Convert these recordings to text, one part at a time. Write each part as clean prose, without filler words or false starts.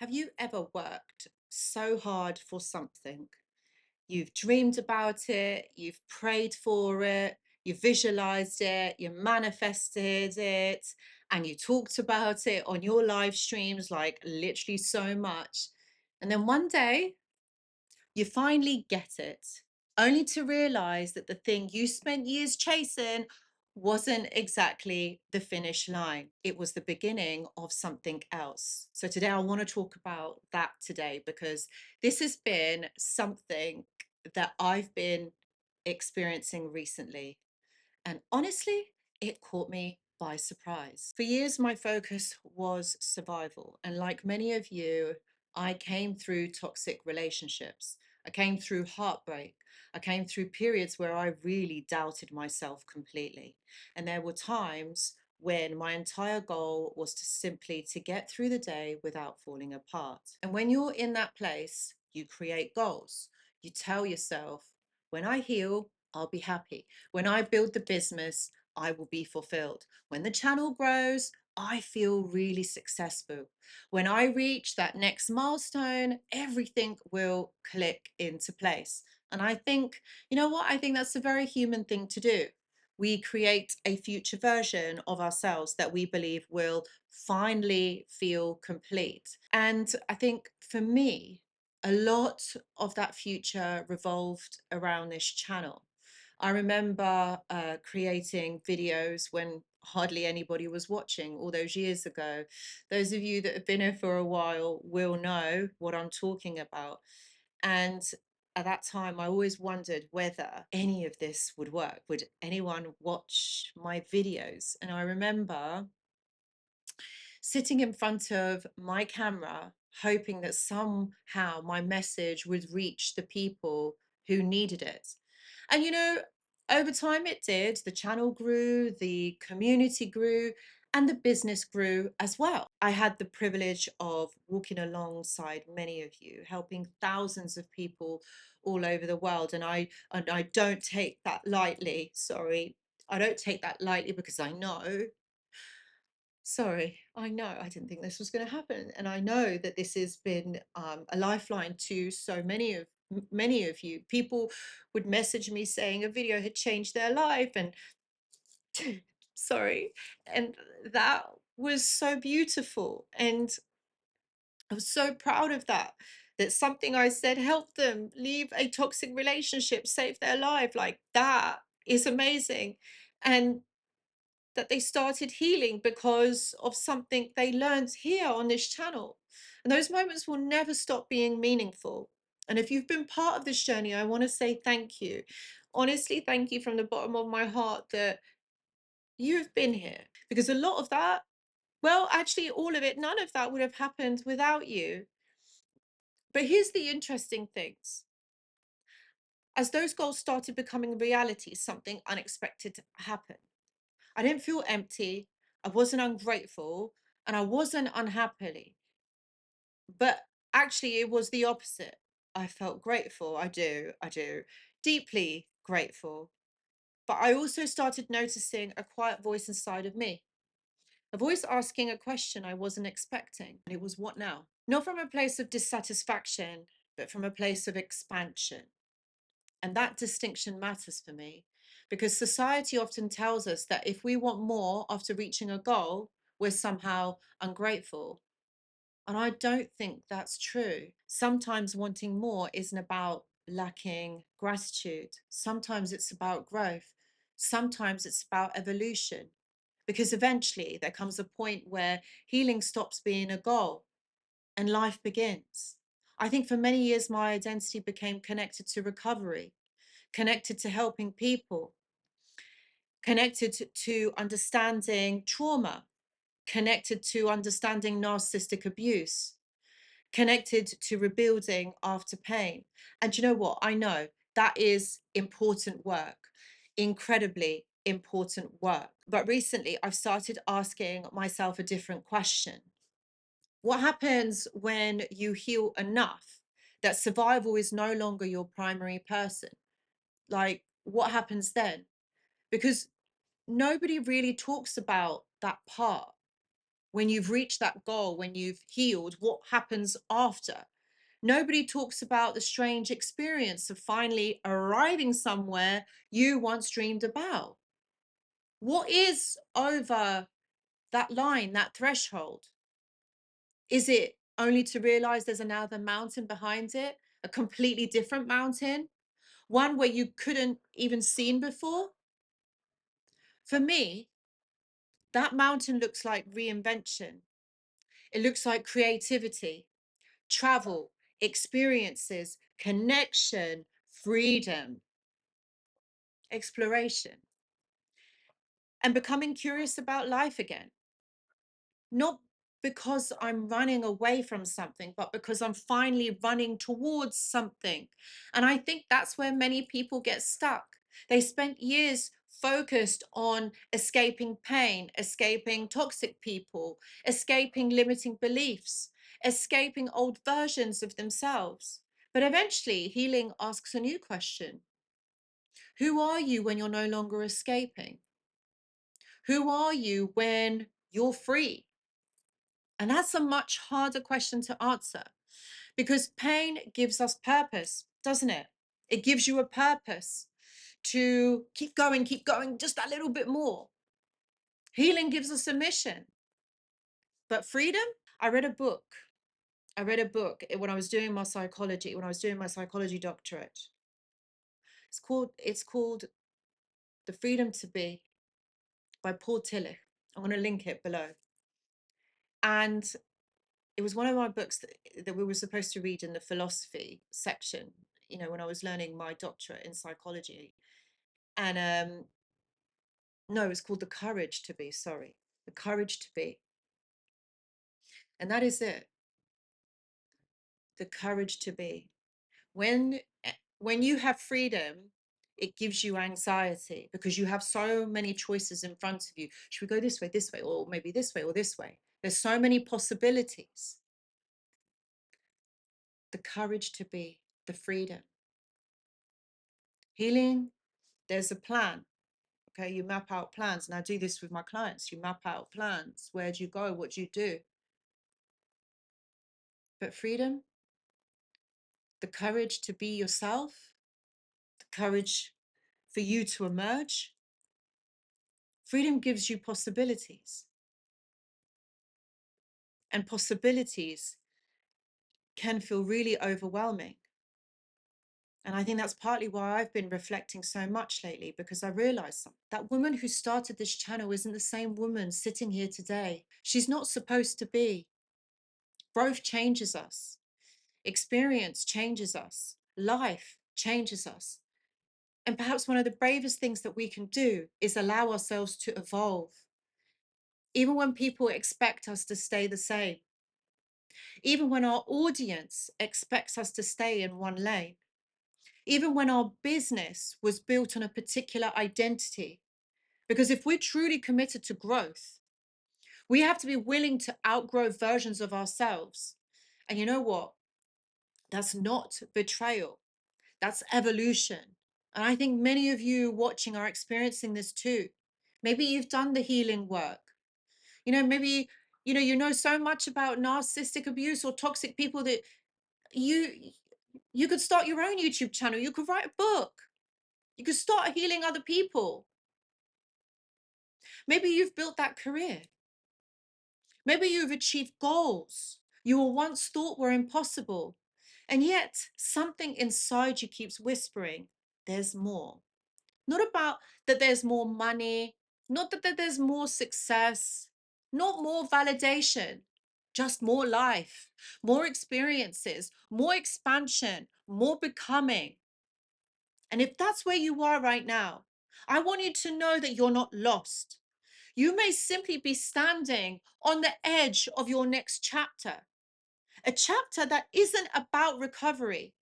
Have you ever worked so hard for something? You've dreamed about it, you've prayed for it, you visualized it, you manifested it, and you talked about it on your live streams, like literally so much. And then one day you finally get it, only to realize that the thing you spent years chasing wasn't exactly the finish line. It was the beginning of something else. So today I want to talk about that today because this has been something that I've been experiencing recently. And honestly, it caught me by surprise. For years, my focus was survival. And like many of you, I came through toxic relationships. I came through heartbreak. I came through periods where I really doubted myself completely. And there were times when my entire goal was to simply to get through the day without falling apart. And when you're in that place, you create goals. You tell yourself, when I heal, I'll be happy. When I build the business, I will be fulfilled. When the channel grows, I feel really successful. When I reach that next milestone, everything will click into place. And I think, you know what? I think that's a very human thing to do. We create a future version of ourselves that we believe will finally feel complete. And I think for me, a lot of that future revolved around this channel. I remember creating videos when hardly anybody was watching all those years ago. Those of you that have been here for a while will know what I'm talking about. And at that time, I always wondered whether any of this would work. Would anyone watch my videos? And I remember sitting in front of my camera, hoping that somehow my message would reach the people who needed it. And over time it did. The channel grew, the community grew, and the business grew as well. I had the privilege of walking alongside many of you, helping thousands of people all over the world. And I don't take that lightly. Sorry. I don't take that lightly because I know. Sorry, I know I didn't think this was going to happen, and I know that this has been a lifeline to so many of you. People would message me saying a video had changed their life, and sorry, and that was so beautiful, and I was so proud of that. That something I said helped them leave a toxic relationship, save their life. Like that is amazing, and that they started healing because of something they learned here on this channel. And those moments will never stop being meaningful. And if you've been part of this journey, I want to say thank you. Honestly, thank you from the bottom of my heart that you've been here. Because a lot of that, well, actually, all of it, none of that would have happened without you. But here's the interesting things. As those goals started becoming reality, something unexpected happened. I didn't feel empty. I wasn't ungrateful and I wasn't unhappy. But actually, it was the opposite. I felt grateful. I do. Deeply grateful. But I also started noticing a quiet voice inside of me, a voice asking a question I wasn't expecting. And it was, what now? Not from a place of dissatisfaction, but from a place of expansion. And that distinction matters for me because society often tells us that if we want more after reaching a goal, we're somehow ungrateful. And I don't think that's true. Sometimes wanting more isn't about lacking gratitude. Sometimes it's about growth. Sometimes it's about evolution. Because eventually there comes a point where healing stops being a goal and life begins. I think for many years, my identity became connected to recovery, connected to helping people, connected to understanding trauma, connected to understanding narcissistic abuse, connected to rebuilding after pain. And you know what? I know that is important work, incredibly important work. But recently, I've started asking myself a different question. What happens when you heal enough that survival is no longer your primary person? Like, what happens then? Because nobody really talks about that part. When you've reached that goal, when you've healed, what happens after? Nobody talks about the strange experience of finally arriving somewhere you once dreamed about. What is over that line, that threshold? Is it only to realize there's another mountain behind it, a completely different mountain, one where you couldn't even seen before? For me, that mountain looks like reinvention. It looks like creativity, travel, experiences, connection, freedom, exploration, and becoming curious about life again. Not because I'm running away from something, but because I'm finally running towards something. And I think that's where many people get stuck. They spent years focused on escaping pain, escaping toxic people, escaping limiting beliefs, escaping old versions of themselves. But eventually, healing asks a new question. Who are you when you're no longer escaping? Who are you when you're free? And that's a much harder question to answer because pain gives us purpose, doesn't it? It gives you a purpose to keep going just a little bit more. Healing gives us a mission. But freedom? I read a book. I read a book when I was doing my psychology, when I was doing my psychology doctorate. It's called The Freedom to Be by Paul Tillich. I'm going to link it below. And it was one of my books that we were supposed to read in the philosophy section, when I was learning my doctorate in psychology. And no, it's called The Courage to Be, sorry. The Courage to Be. And that is it. The courage to be. When when you have freedom, it gives you anxiety because you have so many choices in front of you. Should we go this way, or maybe this way, or this way? There's so many possibilities. The courage to be, the freedom. Healing, there's a plan. Okay, you map out plans. And I do this with my clients. You map out plans. Where do you go? What do you do? But freedom, the courage to be yourself, the courage for you to emerge. Freedom gives you possibilities. And possibilities can feel really overwhelming. And I think that's partly why I've been reflecting so much lately, because I realized something. That woman who started this channel isn't the same woman sitting here today. She's not supposed to be. Growth changes us. Experience changes us. Life changes us. And perhaps one of the bravest things that we can do is allow ourselves to evolve. Even when people expect us to stay the same. Even when our audience expects us to stay in one lane. Even when our business was built on a particular identity. Because if we're truly committed to growth, we have to be willing to outgrow versions of ourselves. And you know what? That's not betrayal. That's evolution. And I think many of you watching are experiencing this too. Maybe you've done the healing work. Maybe, you know so much about narcissistic abuse or toxic people that you could start your own YouTube channel. You could write a book. You could start healing other people. Maybe you've built that career. Maybe you've achieved goals you were once thought were impossible. And yet something inside you keeps whispering, there's more. Not about that there's more money, not that there's more success, not more validation, just more life, more experiences, more expansion, more becoming. And if that's where you are right now, I want you to know that you're not lost. You may simply be standing on the edge of your next chapter, a chapter that isn't about recovery,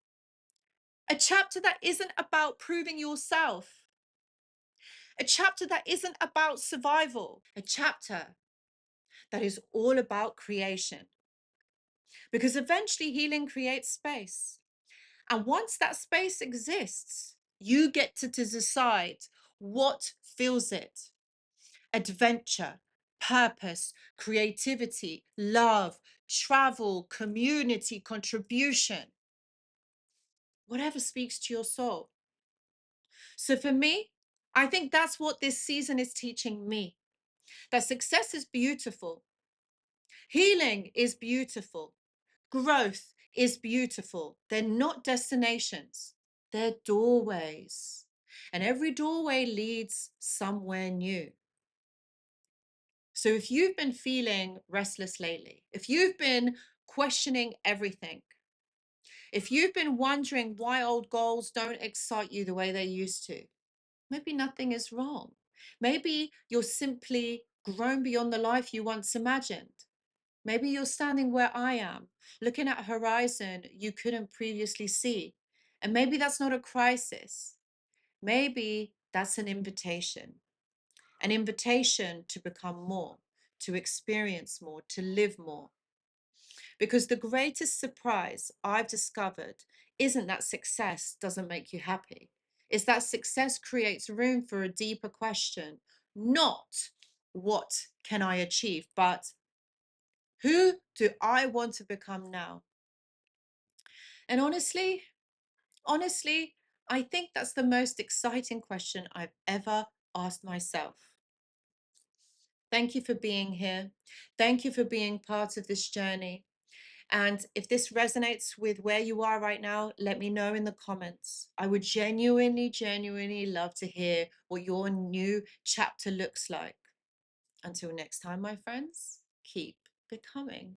a chapter that isn't about proving yourself, a chapter that isn't about survival, a chapter that is all about creation. Because eventually healing creates space. And once that space exists, you get to decide what fills it. Adventure, purpose, creativity, love, travel, community, contribution, whatever speaks to your soul. So for me, I think that's what this season is teaching me, that success is beautiful, healing is beautiful, growth is beautiful. They're not destinations, they're doorways. And every doorway leads somewhere new. So if you've been feeling restless lately, if you've been questioning everything, if you've been wondering why old goals don't excite you the way they used to, maybe nothing is wrong. Maybe you're simply grown beyond the life you once imagined. Maybe you're standing where I am, looking at a horizon you couldn't previously see. And maybe that's not a crisis. Maybe that's an invitation to become more, to experience more, to live more. Because the greatest surprise I've discovered isn't that success doesn't make you happy. It's that success creates room for a deeper question, not what can I achieve, but who do I want to become now? And honestly, I think that's the most exciting question I've ever asked myself. Thank you for being here. Thank you for being part of this journey. And if this resonates with where you are right now, let me know in the comments. I would genuinely love to hear what your new chapter looks like. Until next time, my friends, keep becoming.